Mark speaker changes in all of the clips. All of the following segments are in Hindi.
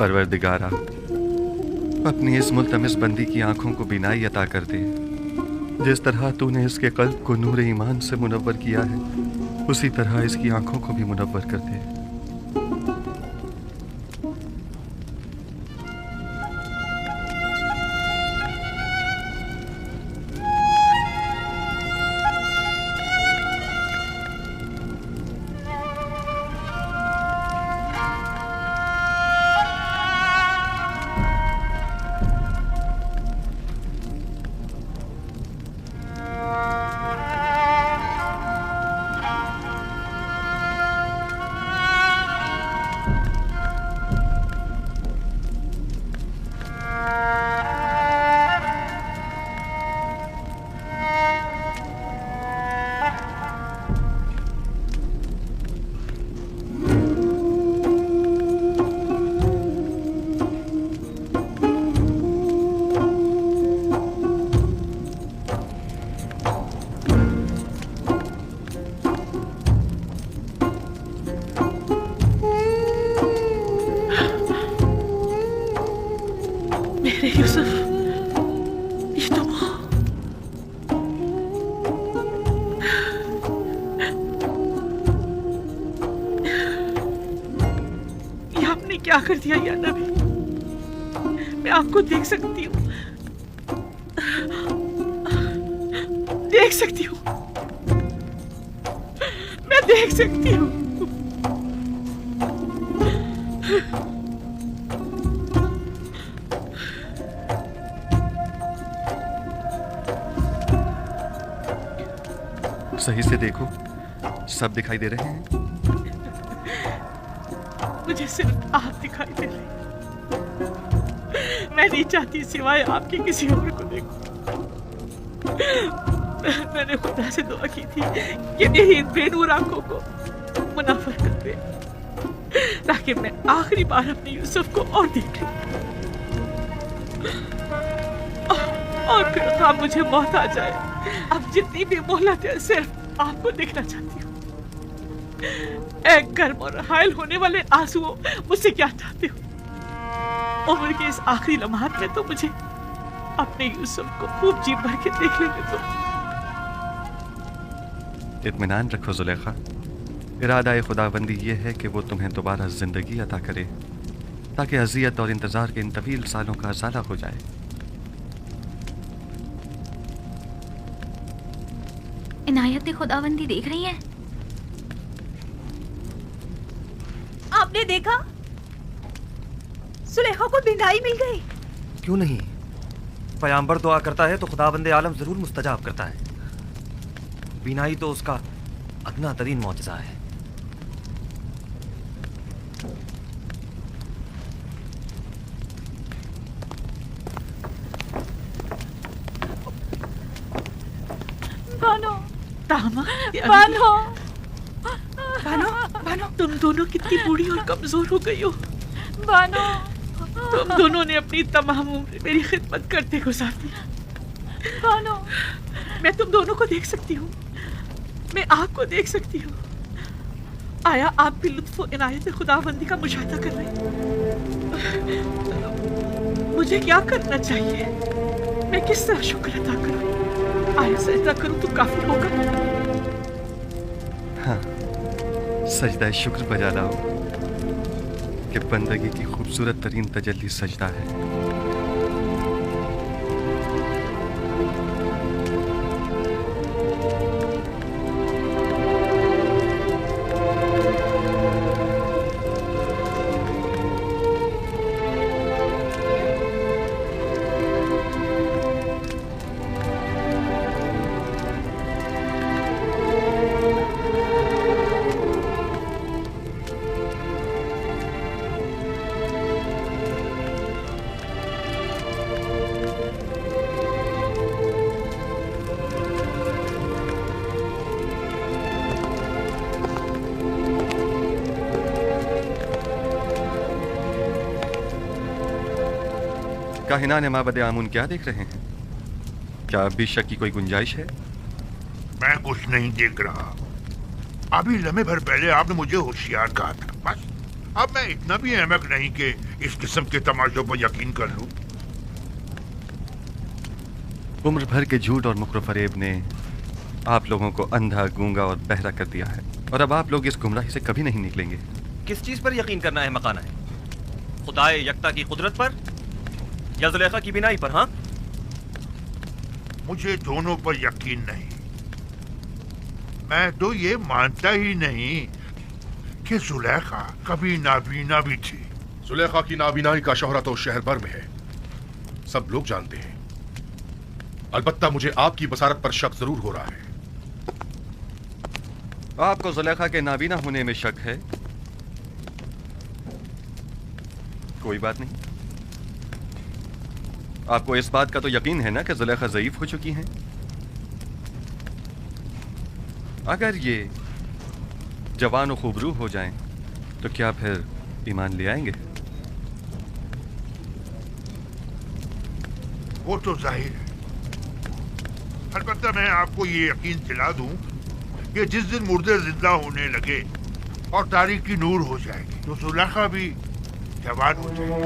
Speaker 1: परवरदिगारा, अपनी इस मुल्तमिस बंदी की आंखों को बीनाई अता कर दे। जिस तरह तूने इसके कल्ब को नूर ईमान से मुनव्वर किया है, उसी तरह इसकी आंखों को भी मुनव्वर कर दे।
Speaker 2: यूसुफ, ये तो ये आपने क्या कर दिया या नबी? मैं आपको देख सकती हूँ, देख सकती हूँ, मैं देख सकती हूँ।
Speaker 1: सही से देखो, सब दिखाई दे रहे हैं।
Speaker 2: मुझे सिर्फ आप दिखाई दे रहे। मैं नहीं चाहती सिवाय आपके किसी और को देखूं। मैंने खुदा से दुआ की थी कि मेरी इन बेनूर आंखों को मुनाफर कर दे, ताकि मैं आखिरी बार अपने यूसुफ को और देख लूं। और फिर आप मुझे मौत आ जाए। अब जितनी भी मोहलत है, सिर्फ आपको देखना चाहती हूँ। एक गर्म और हायल होने वाले आंसुओं मुझसे क्या चाहते हो? उम्र के इस आखिरी लम्हात में तो मुझे अपने यूसुफ को खूब जी भर के देख लेने दो।
Speaker 1: इत्मीनान रखो जुलेखा, इरादा खुदाबंदी ये है कि वो तुम्हें दोबारा जिंदगी अता करे, ताकि अजियत और इंतजार के इन तवील सालों का अज़ाला हो जाए।
Speaker 3: इनायत खुदाबंदी देख रही है।
Speaker 4: आपने देखा? सुलेखा को बिनाई मिल गई।
Speaker 5: क्यों नहीं? पैगंबर दुआ करता है तो खुदाबंदे आलम जरूर मुस्तजाब करता है। बीनाई तो उसका अदना तरीन मौजज़ा है।
Speaker 4: बानो,
Speaker 2: बानो, बानो, बानो, तुम दोनों कितनी बूढ़ी और कमजोर हो गई हो।
Speaker 4: बानो,
Speaker 2: तुम दोनों ने अपनी तमाम उम्र मेरी खिदमत करते गुजार दी।
Speaker 4: बानो,
Speaker 2: मैं तुम दोनों को देख सकती हूँ, मैं आपको देख सकती हूँ। आया आप भी लुत्फ़ और इनायत खुदाबंदी का मुशाहिदा कर रहे हैं? मुझे क्या करना चाहिए? मैं किस तरह शुक्र अदा करूँ? आया सजदा करूँ तो काफी होगा?
Speaker 1: हाँ, सजदा शुक्र बजा लाओ कि बंदगी की खूबसूरत तरीन तजल्ली सजदा है। काहिनान माबद आमुन क्या देख रहे हैं? क्या अब भी शक की कोई गुंजाइश है?
Speaker 6: मैं कुछ नहीं देख रहा। अभी लम्हे भर पहले आपने मुझे होशियार कहा था, बस अब मैं इतना भी अहमक नहीं कि इस किस्म के तमाशों पर यकीन कर लूं।
Speaker 1: उम्र भर के झूठ और मुकर फरेब ने आप लोगों को अंधा, गूंगा और बहरा कर दिया है, और अब आप लोग इस गुमराही से कभी नहीं निकलेंगे।
Speaker 5: किस चीज पर यकीन करना है मकाना है? खुदाए यकता की कुदरत पर या जुलेखा की बिनाई पर? हाँ,
Speaker 6: मुझे दोनों पर यकीन नहीं। मैं तो ये मानता ही नहीं कि जुलेखा कभी नाबीना भी थी।
Speaker 7: जुलेखा की नाबीनाई का शोहरत तो शहर भर में है, सब लोग जानते हैं। अलबत्ता मुझे आपकी बसारत पर शक जरूर हो रहा है।
Speaker 1: आपको जुलेखा के नाबीना होने में शक है? कोई बात नहीं। आपको इस बात का तो यकीन है ना कि जुलेखा ज़ईफ हो चुकी हैं? अगर ये जवान और खूबरू हो जाएं, तो क्या फिर ईमान ले आएंगे?
Speaker 6: वो तो जाहिर है। अलबत्ता मैं आपको ये यकीन दिला दूं कि जिस दिन मुर्दे जिंदा होने लगे और तारीकी नूर हो जाएगी, तो जुलेखा भी जवान हो जाएगी।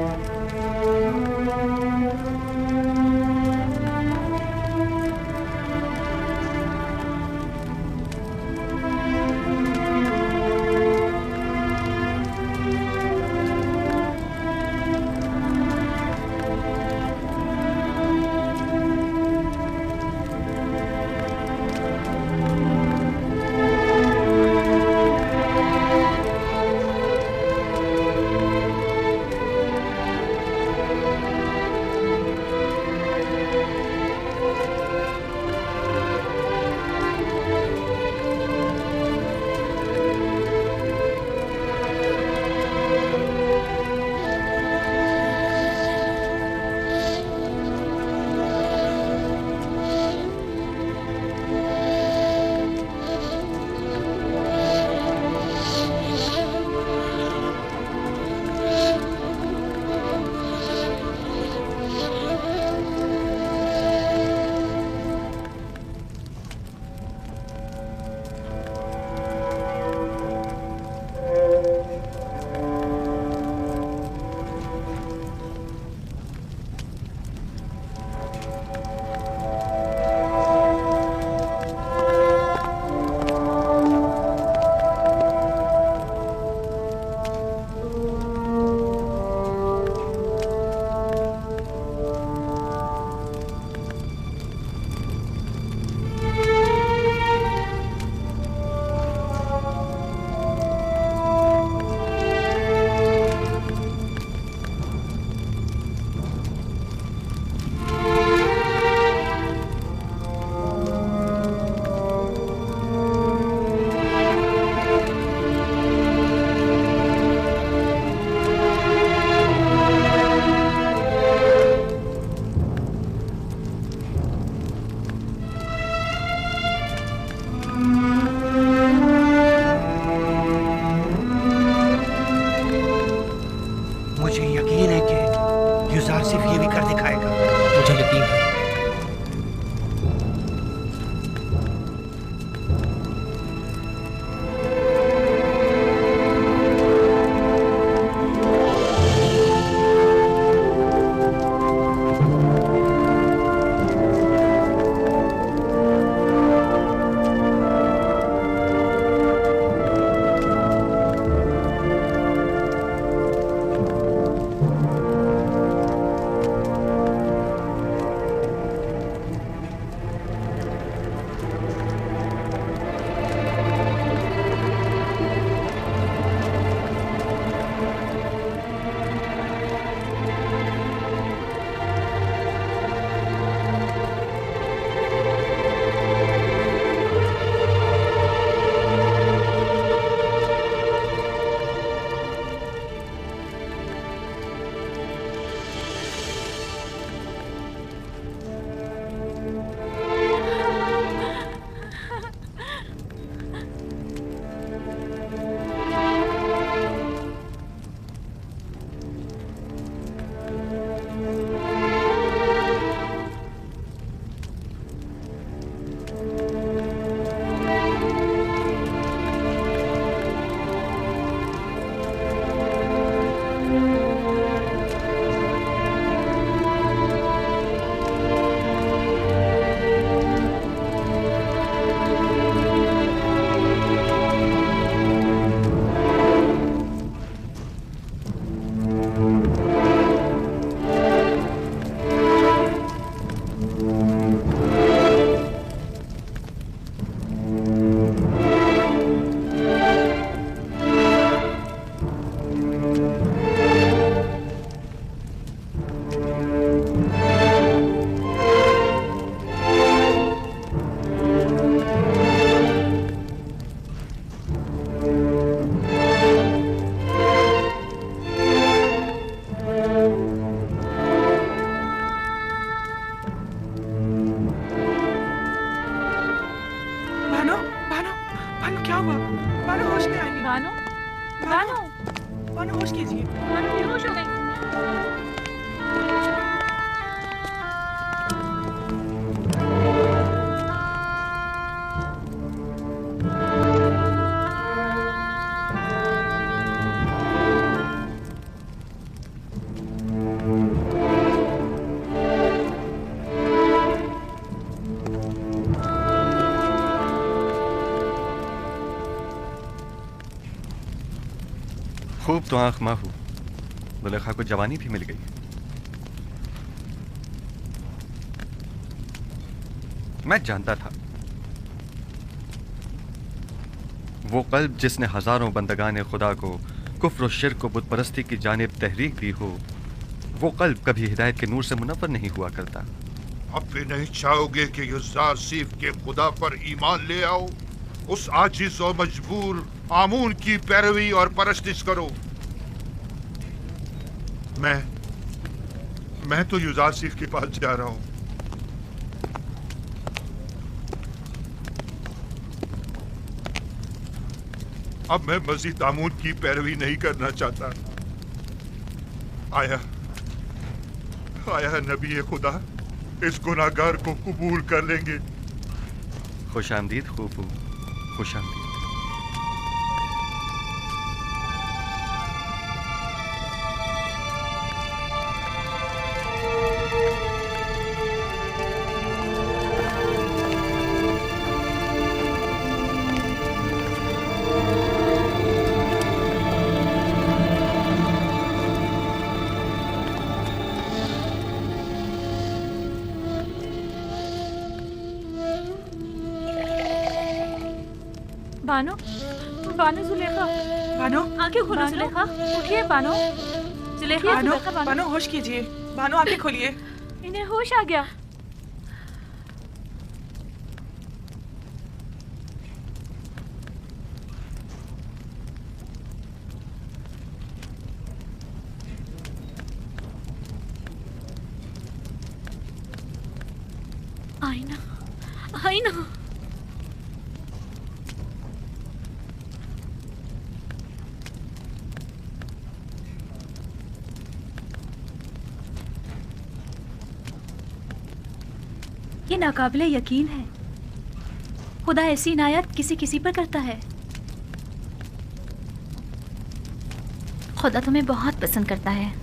Speaker 2: भानु क्या हुआ? भानु होश में आइए।
Speaker 4: भानु भानु
Speaker 2: भानु होश कीजिए।
Speaker 4: भानु बेहोश हो गई।
Speaker 1: खूब तो आंख माहू, जुलेखा को जवानी भी मिल गई। मैं जानता था वो कल्ब जिसने हजारों बंदगाने खुदा को कुफ्र और शिर्क को बुत परस्ती की जानिब तहरीक दी हो, वो कल्ब कभी हिदायत के नूर से मुनव्वर नहीं हुआ करता।
Speaker 6: अब भी नहीं चाहोगे कि युज़ार सीफ के खुदा पर ईमान ले आओ, उस आजिज और मजबूर आमून की पैरवी और परस्तिश करो। मैं तो युज़ार सीफ के पास जा रहा हूं। अब मैं मजीद आमून की पैरवी नहीं करना चाहता। आया नबी खुदा इस गुनाहगार को कबूल कर लेंगे।
Speaker 1: खुश आमदीद खूफू, खुश आमदीद।
Speaker 4: भानु भानु जुलेखा,
Speaker 2: भानु
Speaker 4: आंखें खोलो
Speaker 2: भानु?
Speaker 4: जुलेखा, उठिए भानु। जुलेखा
Speaker 2: भानु
Speaker 4: जुलेखा, भानु
Speaker 2: भानु होश कीजिए। भानु आंखें खोलिए।
Speaker 4: इन्हें होश आ गया।
Speaker 3: आईना, आईना। ये नाकाबिले यकीन है, खुदा ऐसी इनायत किसी किसी पर करता है। खुदा तुम्हें बहुत पसंद करता है।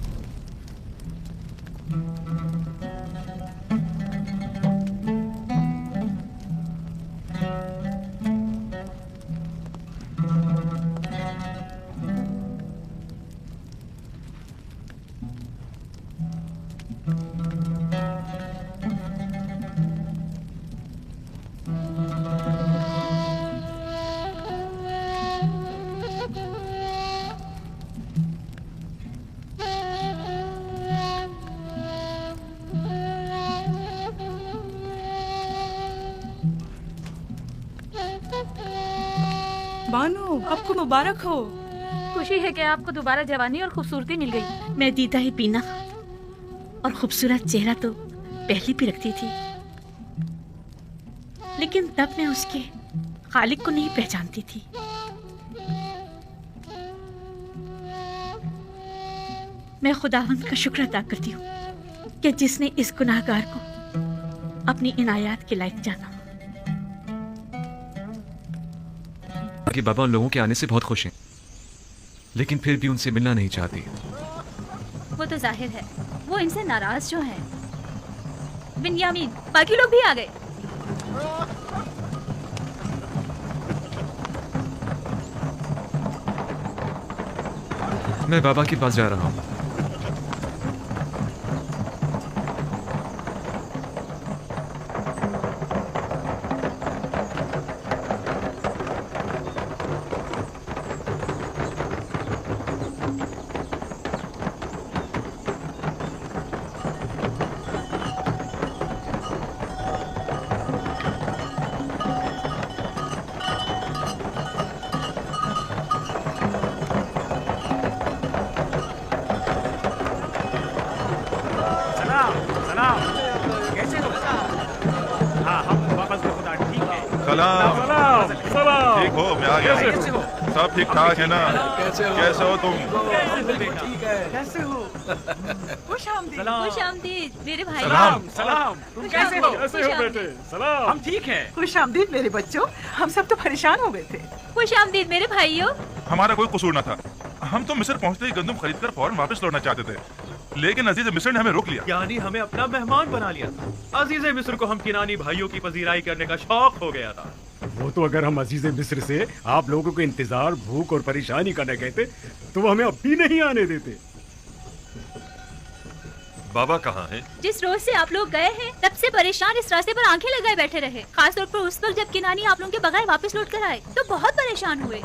Speaker 2: भानु आपको मुबारक हो।
Speaker 4: खुशी है कि आपको दोबारा जवानी और खूबसूरती मिल गई।
Speaker 8: मैं दीदा ही पीना और खूबसूरत चेहरा तो पहले भी रखती थी, लेकिन तब मैं उसके खालिक को नहीं पहचानती थी। मैं खुदावंद का शुक्र अदा करती हूँ कि जिसने इस गुनाहगार को अपनी इनायत के लायक जाना।
Speaker 9: कि बाबा उन लोगों के आने से बहुत खुश हैं, लेकिन फिर भी उनसे मिलना नहीं चाहती।
Speaker 3: वो तो जाहिर है, वो इनसे नाराज जो हैं। बिन्यामीन, बाकी लोग भी आ गए।
Speaker 9: मैं बाबा के पास जा रहा हूँ।
Speaker 10: देखो मैं आ गया हूँ। सब ठीक ठाक है ना? कैसे हो तुम?
Speaker 2: कैसे हो? खुश आमदीद।
Speaker 3: खुश आमदीद मेरे भाई।
Speaker 10: सलाम।
Speaker 2: सलाम। तुम कैसे हो?
Speaker 3: सलाम।
Speaker 2: हम ठीक हैं। खुश आमदीद मेरे बच्चों। हम सब तो परेशान हो गए थे।
Speaker 3: खुश आमदीद मेरे भाइयों।
Speaker 10: हमारा कोई कसूर न था। हम तो मिस्र पहुंचते ही गंदम खरीदकर फौरन वापस लौटना चाहते थे, लेकिन अजीज मिस्र ने हमें रोक लिया।
Speaker 11: यानी हमें अपना मेहमान बना लिया था। अजीज मिस्र को हम किनानी भाइयों की पजीराई करने का शौक हो गया था।
Speaker 12: वो तो अगर हम अजीज मिस्र से आप लोगों को इंतजार, भूख और परेशानी करने कहते तो वो हमें अब भी नहीं आने देते।
Speaker 7: बाबा कहाँ हैं?
Speaker 3: जिस रोज से आप लोग गए हैं तब से परेशान इस रास्ते पर आंखें लगाए बैठे रहे। खासतौर पर उस वक्त जब किनानी आप लोगों के बगैर वापस लौट कर आए तो बहुत परेशान हुए।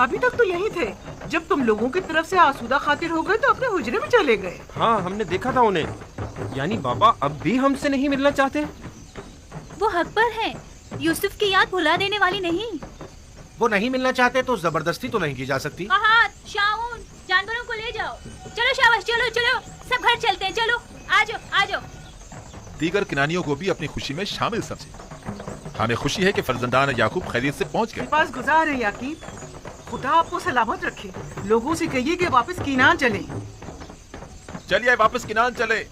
Speaker 2: अभी तक तो यही थे, जब तुम लोगों की तरफ से आसूदा खातिर हो गए तो अपने हुजरे में चले गए।
Speaker 11: हाँ, हमने देखा था उन्हें। यानी बाबा अब भी हमसे नहीं मिलना चाहते?
Speaker 3: वो हक पर हैं। यूसुफ की याद भुला देने वाली नहीं।
Speaker 13: वो नहीं मिलना चाहते तो जबरदस्ती तो नहीं की जा सकती।
Speaker 3: फहद, शाऊन, जानवरों को ले जाओ। चलो शाबाश, चलो चलो, सब घर चलते हैं। चलो आ जाओ, आ जाओ।
Speaker 14: दीगर किनानियों को भी अपनी खुशी में शामिल समझे। हमें खुशी है कि फर्जंदान याकूब खैरियत से पहुंच गए।
Speaker 2: पास गुजार है याकीब, खुदा आपको सलामत रखे। लोगों से कहिए कि वापस कीनान चले।
Speaker 14: चलिए वापस किनान चले।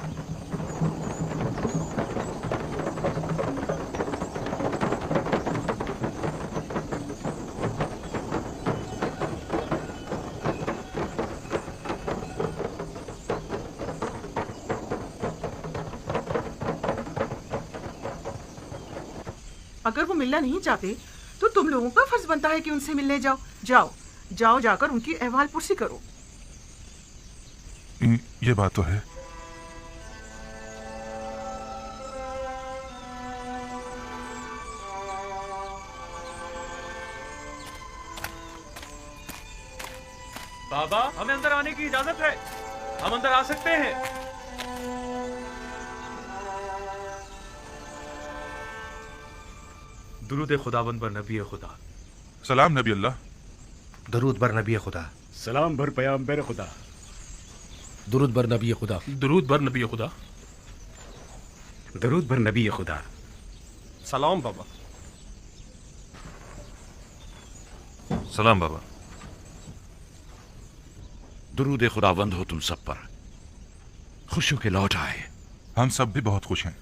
Speaker 2: अगर वो मिलना नहीं चाहते तो तुम लोगों का फर्ज बनता है कि उनसे मिलने जाओ। जाओ जाओ, जाकर उनकी अहवाल पुरसी करो।
Speaker 10: ये बात तो है।
Speaker 11: बाबा, हमें अंदर आने की इजाजत है। हम अंदर आ सकते हैं। दुरूद खुदाबंद बर नबी खुदा।
Speaker 10: सलाम नबी अल्लाह।
Speaker 13: दरूद बर नबी खुदा।
Speaker 12: सलाम बर पैगंबर खुदा।
Speaker 13: दुरूद बर नबी खुदा।
Speaker 11: दुरूद बर नबी खुदा।
Speaker 12: दरूद बर नबी खुदा।
Speaker 11: सलाम बाबा।
Speaker 5: सलाम बाबा।
Speaker 14: दुरूद खुदावंद हो तुम सब पर। खुशियों के लौट आए।
Speaker 10: हम सब भी बहुत खुश हैं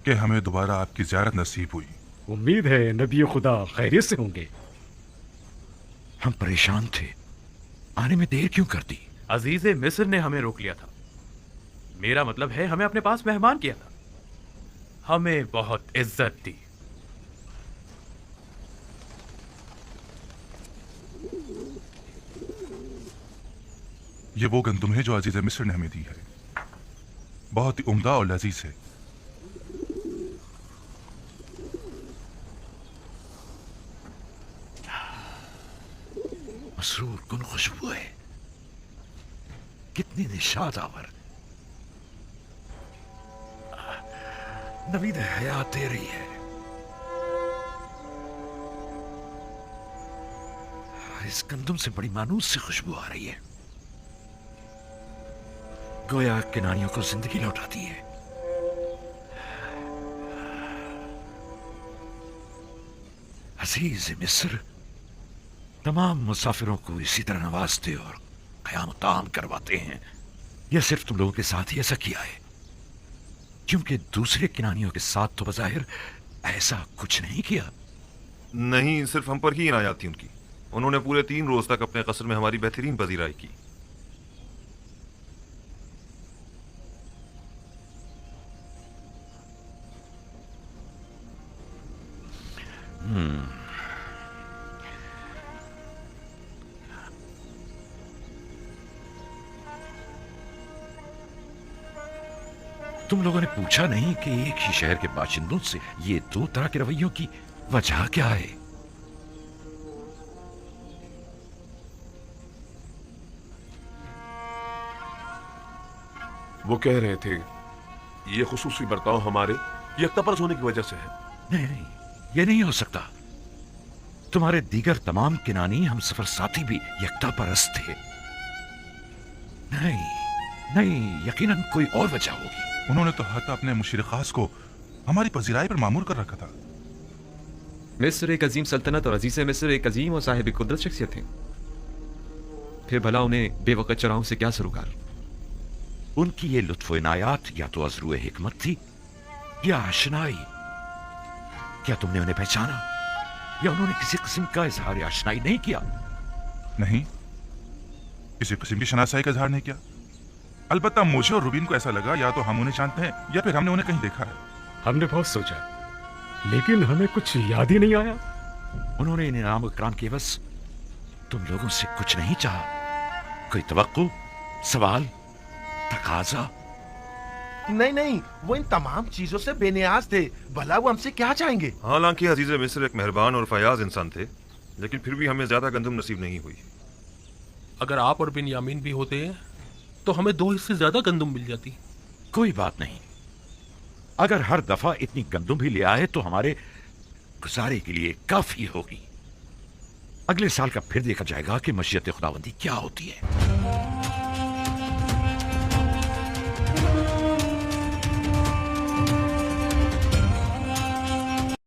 Speaker 10: कि हमें दोबारा आपकी ज़ियारत नसीब हुई।
Speaker 12: उम्मीद है नबी खुदा खैरियत से होंगे।
Speaker 14: हम परेशान थे, आने में देर क्यों कर दी?
Speaker 11: अजीज मिस्र ने हमें रोक लिया था। मेरा मतलब है हमें अपने पास मेहमान किया था। हमें बहुत इज्जत दी।
Speaker 10: ये वो गंदुम है जो अजीज मिस्र ने हमें दी है। बहुत ही उम्दा और लजीज है।
Speaker 14: मसरूर कुन खुशबू है, कितनी निशाद आवर। नवीद हयात दे रही है। इस गंदम से बड़ी मानूस सी खुशबू आ रही है, गोया किनानियों को जिंदगी लौटाती है। अजीज मिस्र तमाम मुसाफिरों को इसी तरह नवाजते और क़याम ताम करवाते हैं। यह सिर्फ तुम लोगों के साथ ही ऐसा किया है, क्योंकि दूसरे किनानियों के साथ तो बज़ाहिर ऐसा कुछ नहीं किया।
Speaker 5: नहीं, सिर्फ हम पर ही इनायत थी उनकी। उन्होंने पूरे 3 रोज तक अपने कस्र में हमारी बेहतरीन पजीराई की।
Speaker 14: तुम लोगों ने पूछा नहीं कि एक ही शहर के बाशिंदों से ये 2 तरह के रवैयों की वजह क्या है?
Speaker 7: वो कह रहे थे ये खुसूसी बर्ताव हमारे यकतापरस्त होने की वजह से है।
Speaker 14: नहीं, ये नहीं हो सकता। तुम्हारे दीगर तमाम किनानी हम सफर साथी भी यकता परस्त थे। नहीं, यकीनन कोई और वजह होगी।
Speaker 10: उन्होंने तो हत्ता अपने मुशीर खास को हमारी पजीराई पर मामूर कर रखा था।
Speaker 9: मिस्र एक अजीम सल्तनत और अजीज मिस्र एक अजीम और साहिब कुदरत शख्सियत थे। फिर भला उन्हें बेवकत चराहों से क्या सरोकार?
Speaker 14: उनकी ये लुत्फ इनायात या तो अजरू हिकमत थी या आशनाई। क्या तुमने उन्हें पहचाना या उन्होंने किसी किस्म का इजहार आशनाई नहीं किया?
Speaker 10: नहीं, किसी किस्म की शनासाई का इजहार नहीं किया। अलबत्ता मुझे और रुबीन को ऐसा लगा या तो हम उन्हें जानते हैं या फिर हमने उन्हें कहीं देखा है।
Speaker 12: हमने बहुत सोचा, लेकिन हमें कुछ याद ही नहीं आया।
Speaker 14: उन्होंने इन इनाम इकराम के बस तुम लोगों से कुछ नहीं चाहा। कोई तवक्को, सवाल, तकाजा?
Speaker 13: नहीं नहीं, वो इन तमाम चीजों से बेनियाज थे। भला वो हमसे क्या चाहेंगे?
Speaker 5: हालांकि अजीज मिस्र एक मेहरबान और फयाज इंसान थे, लेकिन फिर भी हमें ज्यादा गंदम नसीब नहीं हुई।
Speaker 15: अगर आप और बिन्यामीन भी होते तो हमें 2 हिस्से ज्यादा गंदम मिल जाती।
Speaker 14: कोई बात नहीं, अगर हर दफा इतनी गंदम भी ले आए तो हमारे गुजारे के लिए काफी होगी। अगले साल का फिर देखा जाएगा कि मशीयत खुदाबंदी क्या होती है।